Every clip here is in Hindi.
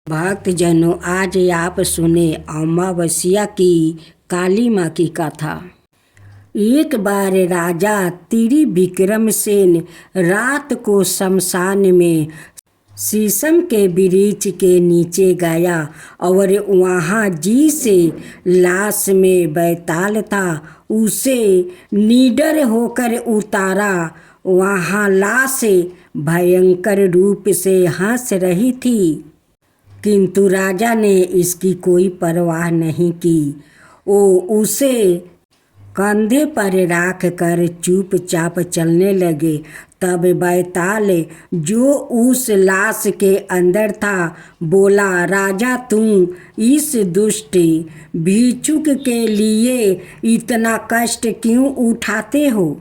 भक्तजनों, आज आप सुने अमावस्या की काली माँ की कथा। एक बार राजा त्रिविक्रमसेन रात को शमशान में शीशम के वृक्ष के नीचे गया और वहाँ जिस लाश में बैताल था उसे निडर होकर उतारा। वहाँ लाश भयंकर रूप से हंस रही थी, किंतु राजा ने इसकी कोई परवाह नहीं की। वो उसे कंधे पर रख कर चुपचाप चलने लगे। तब बैताल जो उस लाश के अंदर था बोला, राजा तुम इस दुष्ट भिक्षुक के लिए इतना कष्ट क्यों उठाते हो?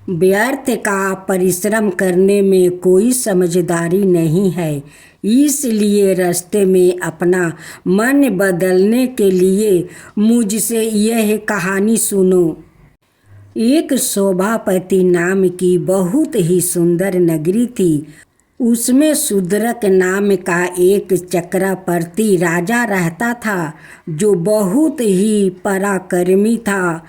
व्यर्थ का परिश्रम करने में कोई समझदारी नहीं है, इसलिए रास्ते में अपना मन बदलने के लिए मुझसे यह कहानी सुनो। एक शोभापति नाम की बहुत ही सुंदर नगरी थी। उसमें शूद्रक नाम का एक चक्रवर्ती राजा रहता था, जो बहुत ही पराक्रमी था।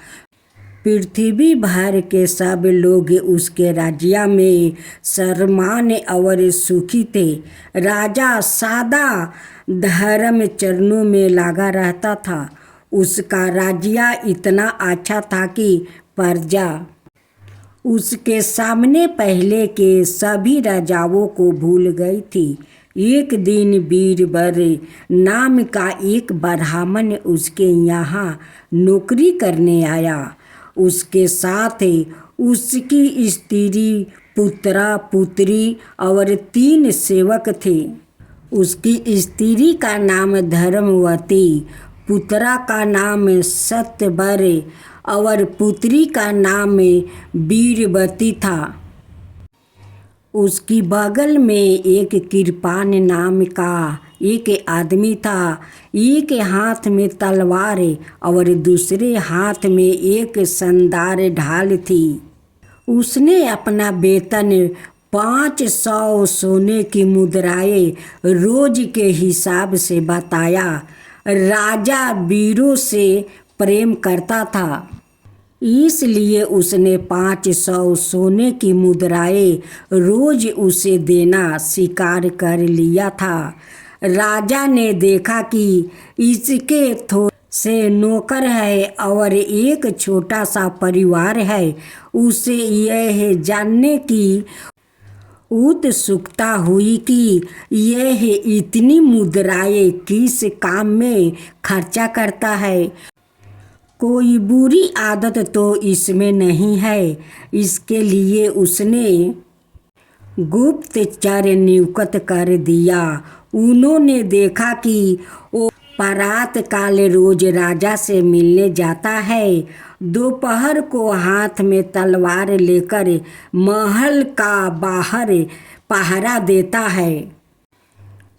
पृथ्वी भर के सब लोग उसके राज्य में शर्मान और सुखी थे। राजा सादा धर्म चरणों में लगा रहता था। उसका राज्य इतना अच्छा था कि प्रजा उसके सामने पहले के सभी राजाओं को भूल गई थी। एक दिन बीरबल नाम का एक ब्राह्मण उसके यहाँ नौकरी करने आया। उसके साथ उसकी स्त्री, पुत्रा, पुत्री और 3 सेवक थे। उसकी स्त्री का नाम धर्मवती, पुत्रा का नाम सत्यवर और पुत्री का नाम वीरवती था। उसकी बगल में एक कृपान नाम का एक आदमी था। एक हाथ में तलवार और दूसरे हाथ में एक शानदार ढाल थी। उसने अपना वेतन 500 सोने की मुद्राएं रोज के हिसाब से बताया। राजा वीरों से प्रेम करता था, इसलिए उसने 500 सोने की मुद्राएं रोज उसे देना स्वीकार कर लिया था। राजा ने देखा कि इसके थोड़े से नौकर है और एक छोटा सा परिवार है। उसे यह जानने की उत्सुकता हुई कि यह इतनी मुद्राएं किस काम में खर्चा करता है। कोई बुरी आदत तो इसमें नहीं है। इसके लिए उसने गुप्तचर नियुक्त कर दिया। उन्होंने देखा कि वो प्रातः काल रोज राजा से मिलने जाता है, दोपहर को हाथ में तलवार लेकर महल का बाहर पहरा देता है,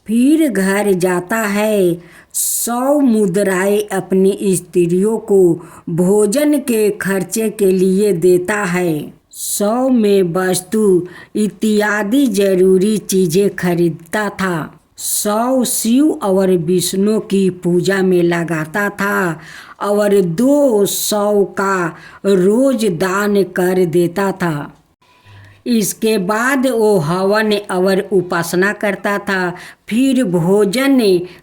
फिर घर जाता है। 100 मुद्राएं अपनी स्त्रियों को भोजन के खर्चे के लिए देता है। 100 में वस्तु इत्यादि जरूरी चीजें खरीदता था। 100 शिव और विष्णु की पूजा में लगाता था और 200 का रोज दान कर देता था। इसके बाद वो हवन और उपासना करता था, फिर भोजन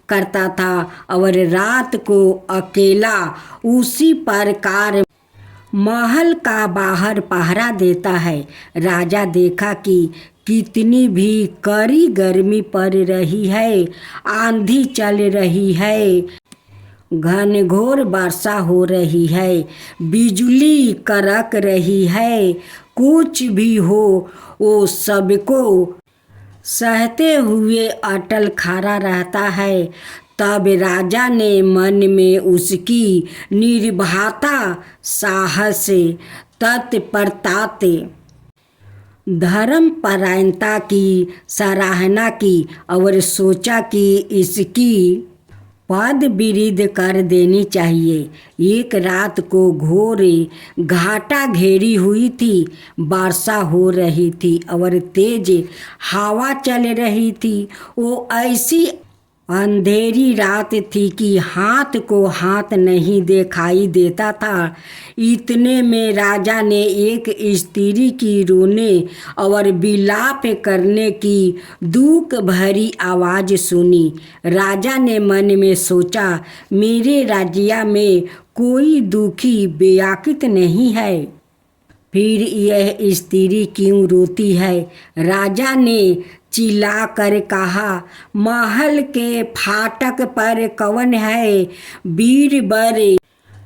करता था और रात को अकेला उसी प्रकार महल का बाहर पहरा देता है। राजा देखा कि कितनी भी कड़ी गर्मी पड़ रही है, आंधी चल रही है, घनघोर वर्षा हो रही है, बिजली कड़क रही है, कुछ भी हो वो सबको सहते हुए अटल खड़ा रहता है। तब राजा ने मन में उसकी निर्भयता, साहस, तत्परता, धर्मपरायणता की सराहना की और सोचा कि इसकी पद वृद्धि कर देनी चाहिए। एक रात को घोर घाटा घेरी हुई थी, वर्षा हो रही थी और तेज हवा चल रही थी। वो ऐसी अंधेरी रात थी कि हाथ को हाथ नहीं दिखाई देता था। इतने में राजा ने एक स्त्री की रोने और विलाप करने की दुख भरी आवाज़ सुनी। राजा ने मन में सोचा, मेरे राज्य में कोई दुखी बेयाकित नहीं है, फिर यह स्त्री क्यों रोती है। राजा ने चिल्लाकर कहा, महल के फाटक पर कौन है। बीरबल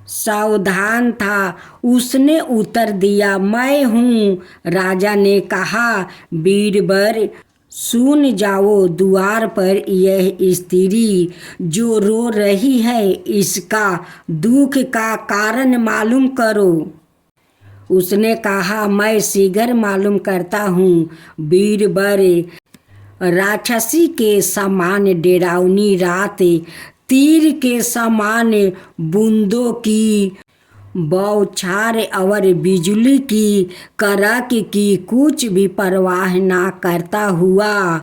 सावधान था, उसने उत्तर दिया, मैं हूँ। राजा ने कहा, बीरबल सुन जाओ, द्वार पर यह स्त्री जो रो रही है, इसका दुख का कारण मालूम करो। उसने कहा, मैं शीघ्र मालूम करता हूँ। बीरबल राक्षसी के समान डरावनी रात, तीर के समान बूंदों की बौछार और बिजली की कड़क की कुछ भी परवाह ना करता हुआ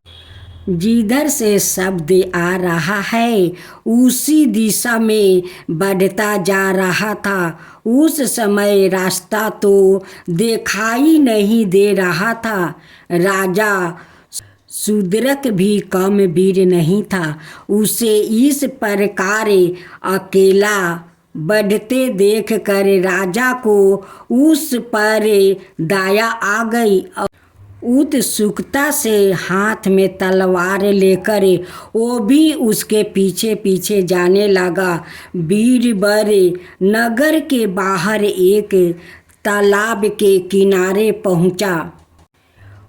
जिधर से शब्द आ रहा है उसी दिशा में बढ़ता जा रहा था। उस समय रास्ता तो दिखाई नहीं दे रहा था। राजा शूद्रक भी कम वीर नहीं था। उसे इस प्रकार अकेला बढ़ते देख कर राजा को उस पर दया आ गई। उत्सुकता से हाथ में तलवार लेकर वो भी उसके पीछे पीछे जाने लगा। बीरबल नगर के बाहर एक तालाब के किनारे पहुंचा।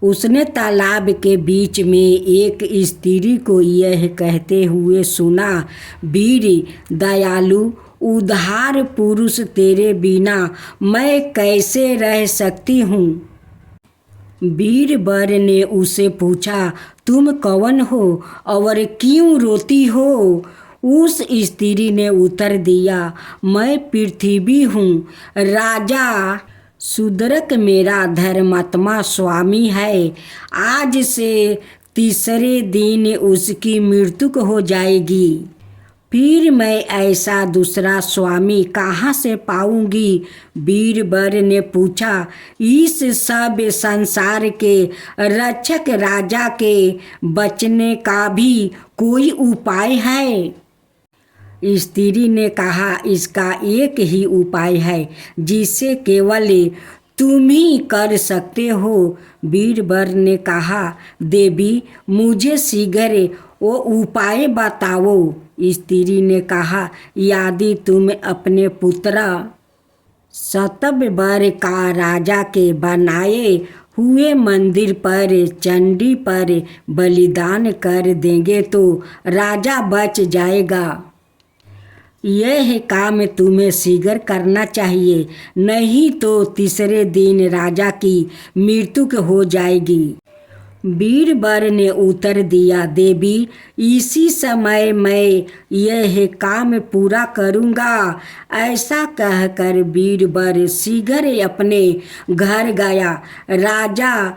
उसने तालाब के बीच में एक स्त्री को यह कहते हुए सुना, वीर दयालु उदार पुरुष, तेरे बिना मैं कैसे रह सकती हूँ। बीरबल ने उसे पूछा, तुम कौन हो और क्यों रोती हो। उस स्त्री ने उत्तर दिया, मैं पृथ्वी हूँ। राजा शूद्रक मेरा धर्मात्मा स्वामी है। आज से तीसरे दिन उसकी मृत्यु हो जाएगी। फिर मैं ऐसा दूसरा स्वामी कहाँ से पाऊंगी। बीरबल ने पूछा, इस सब संसार के रक्षक राजा के बचने का भी कोई उपाय है। स्त्री ने कहा, इसका एक ही उपाय है जिसे केवल तुम ही कर सकते हो। बीरबल ने कहा, देवी मुझे शीघ्र वो उपाय बताओ। स्त्री ने कहा, यदि तुम अपने पुत्र शतंबर का राजा के बनाए हुए मंदिर पर चंडी पर बलिदान कर देंगे तो राजा बच जाएगा। यह काम तुम्हें शीघ्र करना चाहिए, नहीं तो तीसरे दिन राजा की मृत्यु हो जाएगी। बीरबल ने उत्तर दिया, देवी इसी समय मैं यह काम पूरा करूँगा। ऐसा कहकर बीरबल शीघ्र अपने घर गया। राजा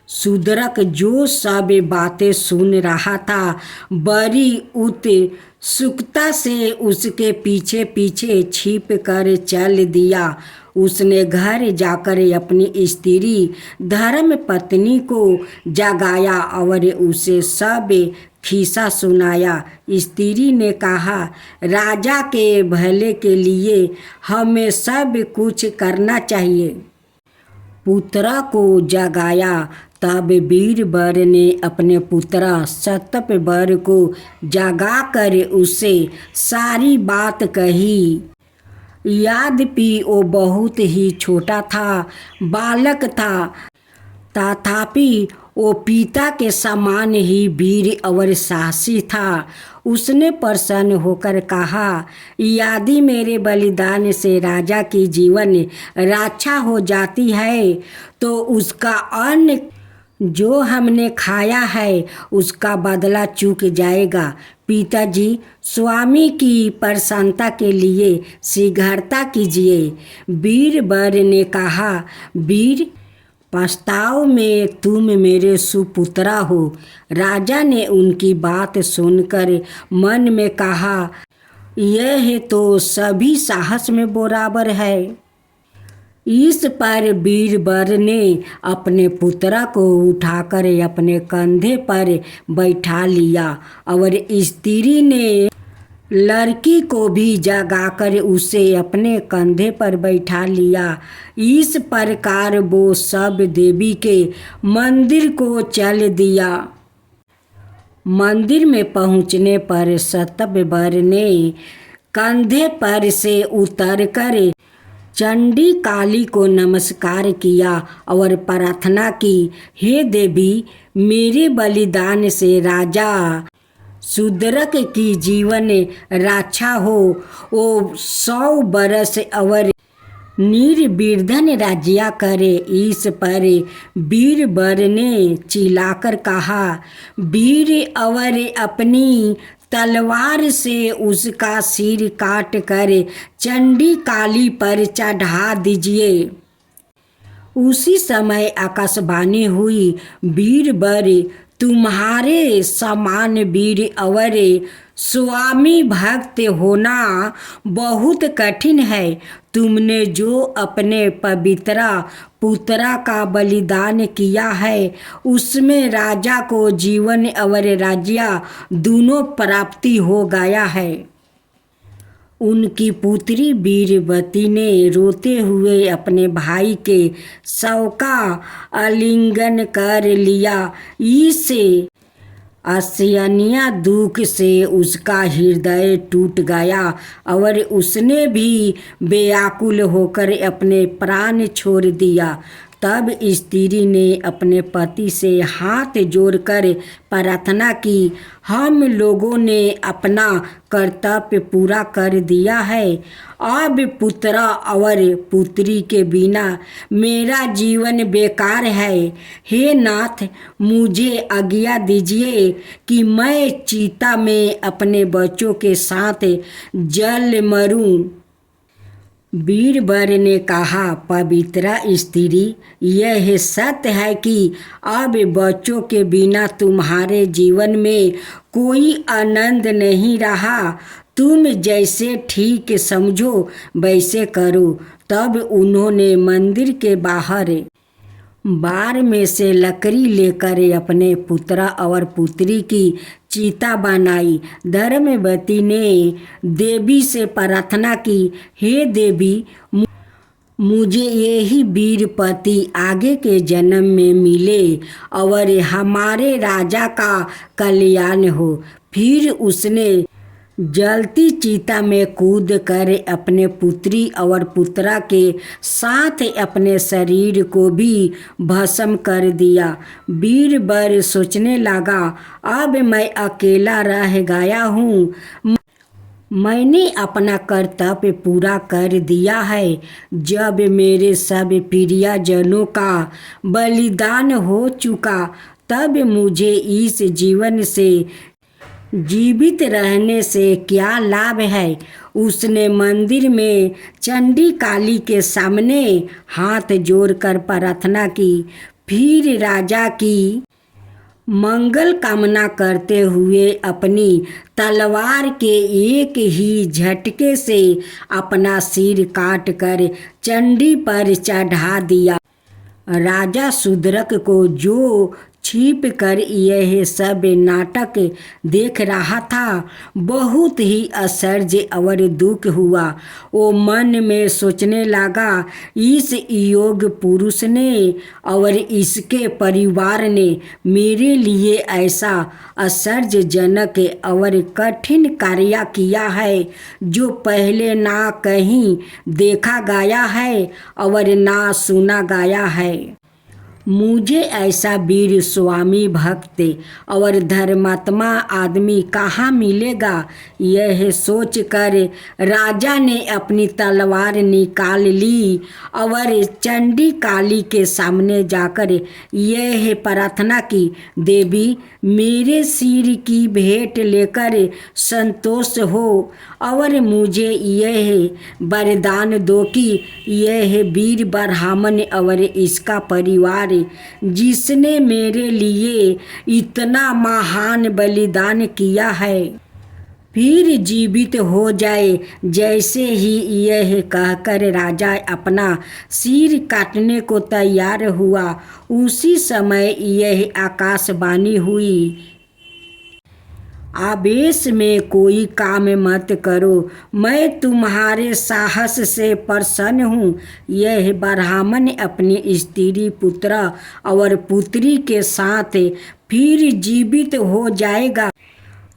शूद्रक जो सब बातें सुन रहा था, बड़ी उत्सुकता से उसके पीछे पीछे छिप कर चल दिया। उसने घर जाकर अपनी स्त्री धर्म पत्नी को जगाया और उसे सब खिस्सा सुनाया। स्त्री ने कहा, राजा के भले के लिए हमें सब कुछ करना चाहिए। पुत्र को जगाया। तब बीरबल ने अपने पुत्र शतंबर को जगाकर उसे सारी बात कही। यद्यपि वो बहुत ही छोटा था, बालक था, तथापि वो पिता के समान ही वीर और साहसी था। उसने प्रसन्न होकर कहा, यदि मेरे बलिदान से राजा की जीवन रक्षा हो जाती है तो उसका अन्न जो हमने खाया है उसका बदला चूक जाएगा। पिताजी, स्वामी की प्रसन्नता के लिए शीघ्रता कीजिए। बीरबल ने कहा, वीर पछताओ में तुम मेरे सुपुत्रा हो। राजा ने उनकी बात सुनकर मन में कहा, यह तो सभी साहस में बराबर है। इस पर बीरबल ने अपने पुत्रा को उठाकर अपने कंधे पर बैठा लिया और स्त्री ने लड़की को भी जगाकर उसे अपने कंधे पर बैठा लिया। इस प्रकार वो सब देवी के मंदिर को चल दिया। मंदिर में पहुंचने पर सतबबर ने कंधे पर से उतरकर चंडी काली को नमस्कार किया और प्रार्थना की, हे देवी, मेरे बलिदान से राजा शूद्रक की जीवन रक्षा हो। ओ 100 बरस और निर्विघ्न राज्य करे। इस पर बीरबल ने चिल्लाकर कहा, वीर, और अपनी तलवार से उसका सिर काट कर चंडी काली पर चढ़ा दीजिए। उसी समय आकाशवाणी हुई, बीरबल, तुम्हारे समान वीर और स्वामी भक्त होना बहुत कठिन है। तुमने जो अपने पवित्र पुत्रा का बलिदान किया है, उसमें राजा को जीवन और राज्य दोनों प्राप्ति हो गया है। उनकी पुत्री वीरवती ने रोते हुए अपने भाई के शव का आलिंगन कर लिया। इस असहनीय दुख से उसका हृदय टूट गया और उसने भी व्याकुल होकर अपने प्राण छोड़ दिया। तब स्त्री ने अपने पति से हाथ जोड़कर प्रार्थना की, हम लोगों ने अपना कर्तव्य पूरा कर दिया है। अब पुत्रा और पुत्री के बिना मेरा जीवन बेकार है। हे नाथ, मुझे आज्ञा दीजिए कि मैं चिता में अपने बच्चों के साथ जल मरूं। बीरबल ने कहा, पवित्र स्त्री, यह सत्य है कि अब बच्चों के बिना तुम्हारे जीवन में कोई आनंद नहीं रहा। तुम जैसे ठीक समझो वैसे करो। तब उन्होंने मंदिर के बाहर बार में से लकड़ी लेकर अपने पुत्र और पुत्री की चिता बनाई। धर्मवती ने देवी से प्रार्थना की, हे देवी, मुझे यही वीर पति आगे के जन्म में मिले और हमारे राजा का कल्याण हो। फिर उसने जलती चिता में कूद कर अपने पुत्री और पुत्रा के साथ अपने शरीर को भी भस्म कर दिया। बीरबल सोचने लगा, अब मैं अकेला रह गया हूँ। मैंने अपना कर्तव्य पूरा कर दिया है। जब मेरे सब प्रियजनों का बलिदान हो चुका, तब मुझे इस जीवन से जीवित रहने से क्या लाभ है। उसने मंदिर में चंडी काली के सामने हाथ जोड़कर प्रार्थना की। फिर राजा की मंगल कामना करते हुए अपनी तलवार के एक ही झटके से अपना सिर काट कर चंडी पर चढ़ा दिया। राजा शूद्रक को जो छिप कर यह सब नाटक देख रहा था, बहुत ही आश्चर्य और दुख हुआ। वो मन में सोचने लगा, इस योग पुरुष ने और इसके परिवार ने मेरे लिए ऐसा आश्चर्यजनक और कठिन कार्य किया है, जो पहले ना कहीं देखा गया है और ना सुना गया है। मुझे ऐसा वीर स्वामी भक्त और धर्मात्मा आदमी कहाँ मिलेगा। यह सोचकर राजा ने अपनी तलवार निकाल ली और चंडी काली के सामने जाकर यह प्रार्थना की, देवी मेरे सिर की भेंट लेकर संतोष हो और मुझे यह वरदान दो कि यह वीर ब्राह्मण और इसका परिवार जिसने मेरे लिए इतना महान बलिदान किया है फिर जीवित हो जाए। जैसे ही यह कहकर राजा अपना सिर काटने को तैयार हुआ, उसी समय यह आकाशवाणी हुई, आवेश में कोई काम मत करो, मैं तुम्हारे साहस से प्रसन्न हूँ। यह ब्राह्मण अपनी स्त्री, पुत्र और पुत्री के साथ फिर जीवित हो जाएगा।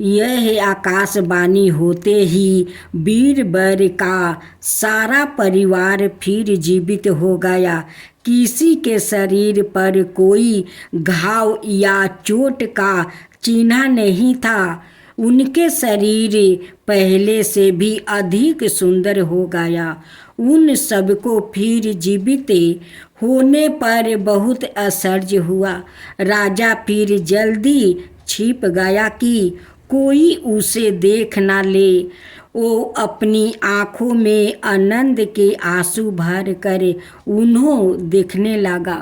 यह आकाशवाणी होते ही वीरवर का सारा परिवार फिर जीवित हो गया। किसी के शरीर पर कोई घाव या चोट का चिन्ह नहीं था। उनके शरीर पहले से भी अधिक सुंदर हो गया। उन सबको फिर जीवित होने पर बहुत आश्चर्य हुआ। राजा फिर जल्दी छिप गया कि कोई उसे देख न ले। वो अपनी आँखों में आनंद के आंसू भर कर उन्हें देखने लगा।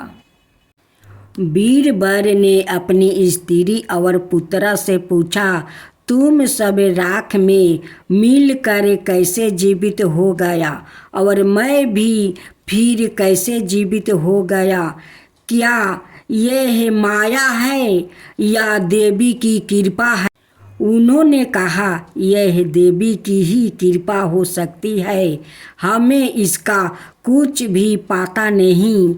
बीरबल ने अपनी स्त्री और पुत्र से पूछा, तुम सब राख में मिलकर कैसे जीवित हो गया और मैं भी फिर कैसे जीवित हो गया? क्या यह माया है या देवी की कृपा है? उन्होंने कहा, यह देवी की ही कृपा हो सकती है, हमें इसका कुछ भी पता नहीं।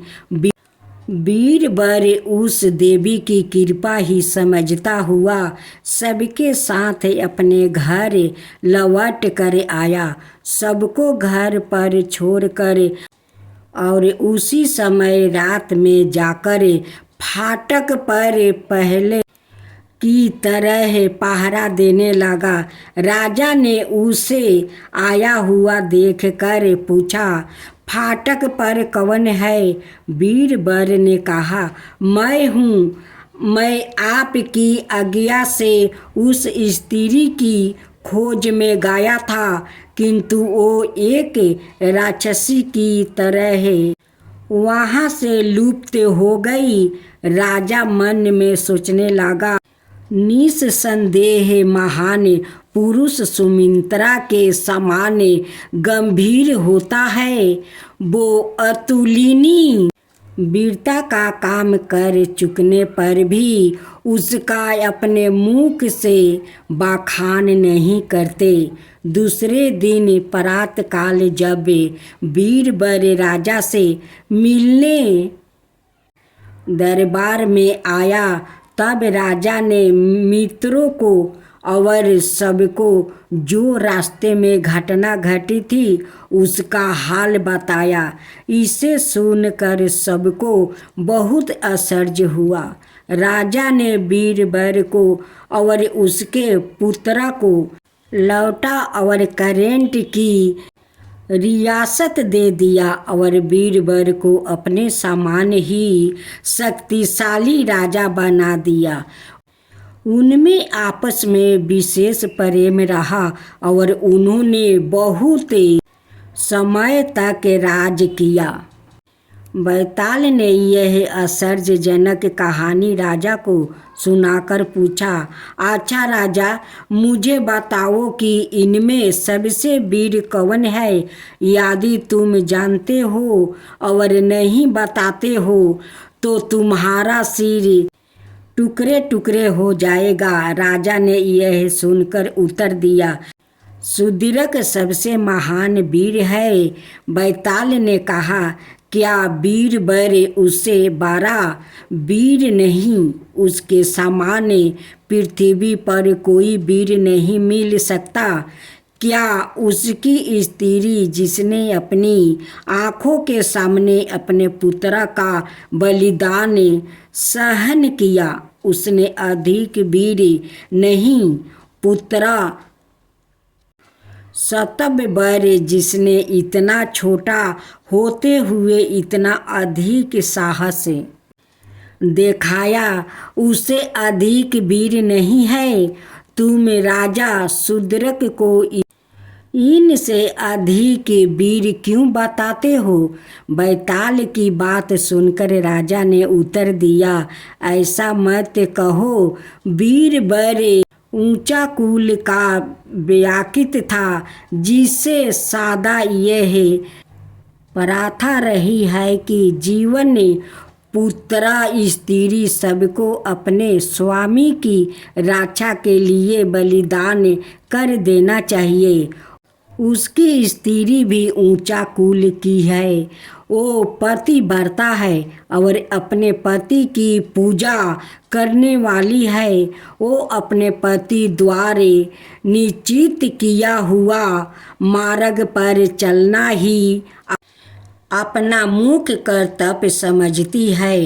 बीरबल उस देवी की कृपा ही समझता हुआ सबके साथ अपने घर लौट कर आया। सबको घर पर छोड़कर और उसी समय रात में जाकर फाटक पर पहले की तरह पहरा देने लगा। राजा ने उसे आया हुआ देखकर पूछा, फाटक पर कौन है? बीरबल ने कहा, मैं हूँ। मैं आपकी आज्ञा से उस स्त्री की खोज में गया था, किंतु वो एक राक्षसी की तरह वहाँ से लुप्त हो गई। राजा मन में सोचने लगा, निस्संदेह महान पुरुष सुमित्रा के समान गंभीर होता है। वो अतुलनीय वीरता का काम कर चुकने पर भी उसका अपने मुख से बखान नहीं करते। दूसरे दिन प्रातःकाल जब बीरबल राजा से मिलने दरबार में आया, तब राजा ने मित्रों को और सबको जो रास्ते में घटना घटी थी उसका हाल बताया। इसे सुनकर सबको बहुत आश्चर्य हुआ। राजा ने बीरबल को और उसके पुत्र को लौटा और करेंट की रियासत दे दिया और बीरबल को अपने समान ही शक्तिशाली राजा बना दिया। उनमें आपस में विशेष प्रेम रहा और उन्होंने बहुत समय तक राज किया। बैताल ने यह आश्चर्यजनक कहानी राजा को सुनाकर पूछा, अच्छा राजा, मुझे बताओ कि इनमें सबसे वीर कौन है? यदि तुम जानते हो और नहीं बताते हो तो तुम्हारा सिर टुकड़े टुकड़े हो जाएगा। राजा ने यह सुनकर उत्तर दिया, सुदीर्घ सबसे महान वीर है। बैताल ने कहा, क्या बीरबल उससे बड़ा वीर नहीं? उसके समान पृथ्वी पर कोई वीर नहीं मिल सकता। क्या उसकी स्त्री जिसने अपनी आँखों के सामने अपने पुत्र का बलिदान सहन किया, उसने अधिक वीर नहीं पुत्रा सतबैर जिसने इतना छोटा होते हुए इतना अधिक साहस दिखाया, उसे अधिक वीर नहीं है। तुम राजा शूद्रक को इनसे अधिक वीर क्यों बताते हो? बैताल की बात सुनकर राजा ने उत्तर दिया, ऐसा मत कहो। वीर बड़े ऊंचा कुल का व्याकित था, जिससे सादा यह प्रार्था रही है कि जीवन पुत्रा स्त्री सबको अपने स्वामी की रक्षा के लिए बलिदान कर देना चाहिए। उसकी स्त्री भी ऊंचा कुल की है, वो पतिव्रता है और अपने पति की पूजा करने वाली है। वो अपने पति द्वारा निश्चित किया हुआ मार्ग पर चलना ही अपना मुख्य कर्तव्य समझती है।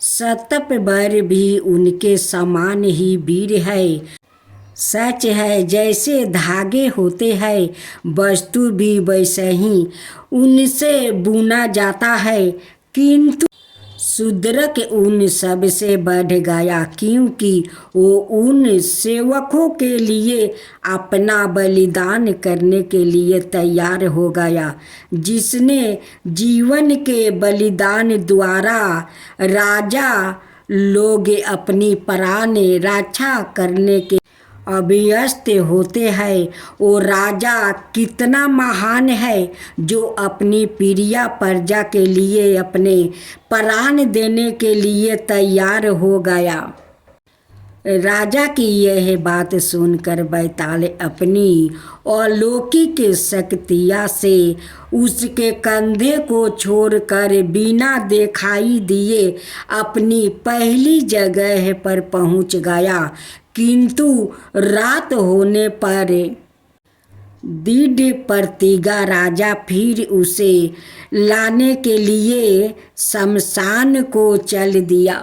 सतबैर भी उनके समान ही वीर है। सच है, जैसे धागे होते हैं, वस्तु भी वैसे ही उनसे बुना जाता है, किंतु शूद्रक उन सब से बढ़ गया, क्योंकि वो उन सेवकों के लिए अपना बलिदान करने के लिए तैयार हो गया, जिसने जीवन के बलिदान द्वारा राजा लोग अपनी प्राण रक्षा करने के अभ्यस्त होते हैं। वो राजा कितना महान है जो अपनी प्रिय प्रजा के लिए अपने प्राण देने के लिए तैयार हो गया। राजा की यह बात सुनकर बैताल अपनी अलौकिक शक्तियाँ से उसके कंधे को छोड़कर बिना दिखाई दिए अपनी पहली जगह पर पहुँच गया, किंतु रात होने पर दृढ़ प्रतिज्ञा राजा फिर उसे लाने के लिए शमशान को चल दिया।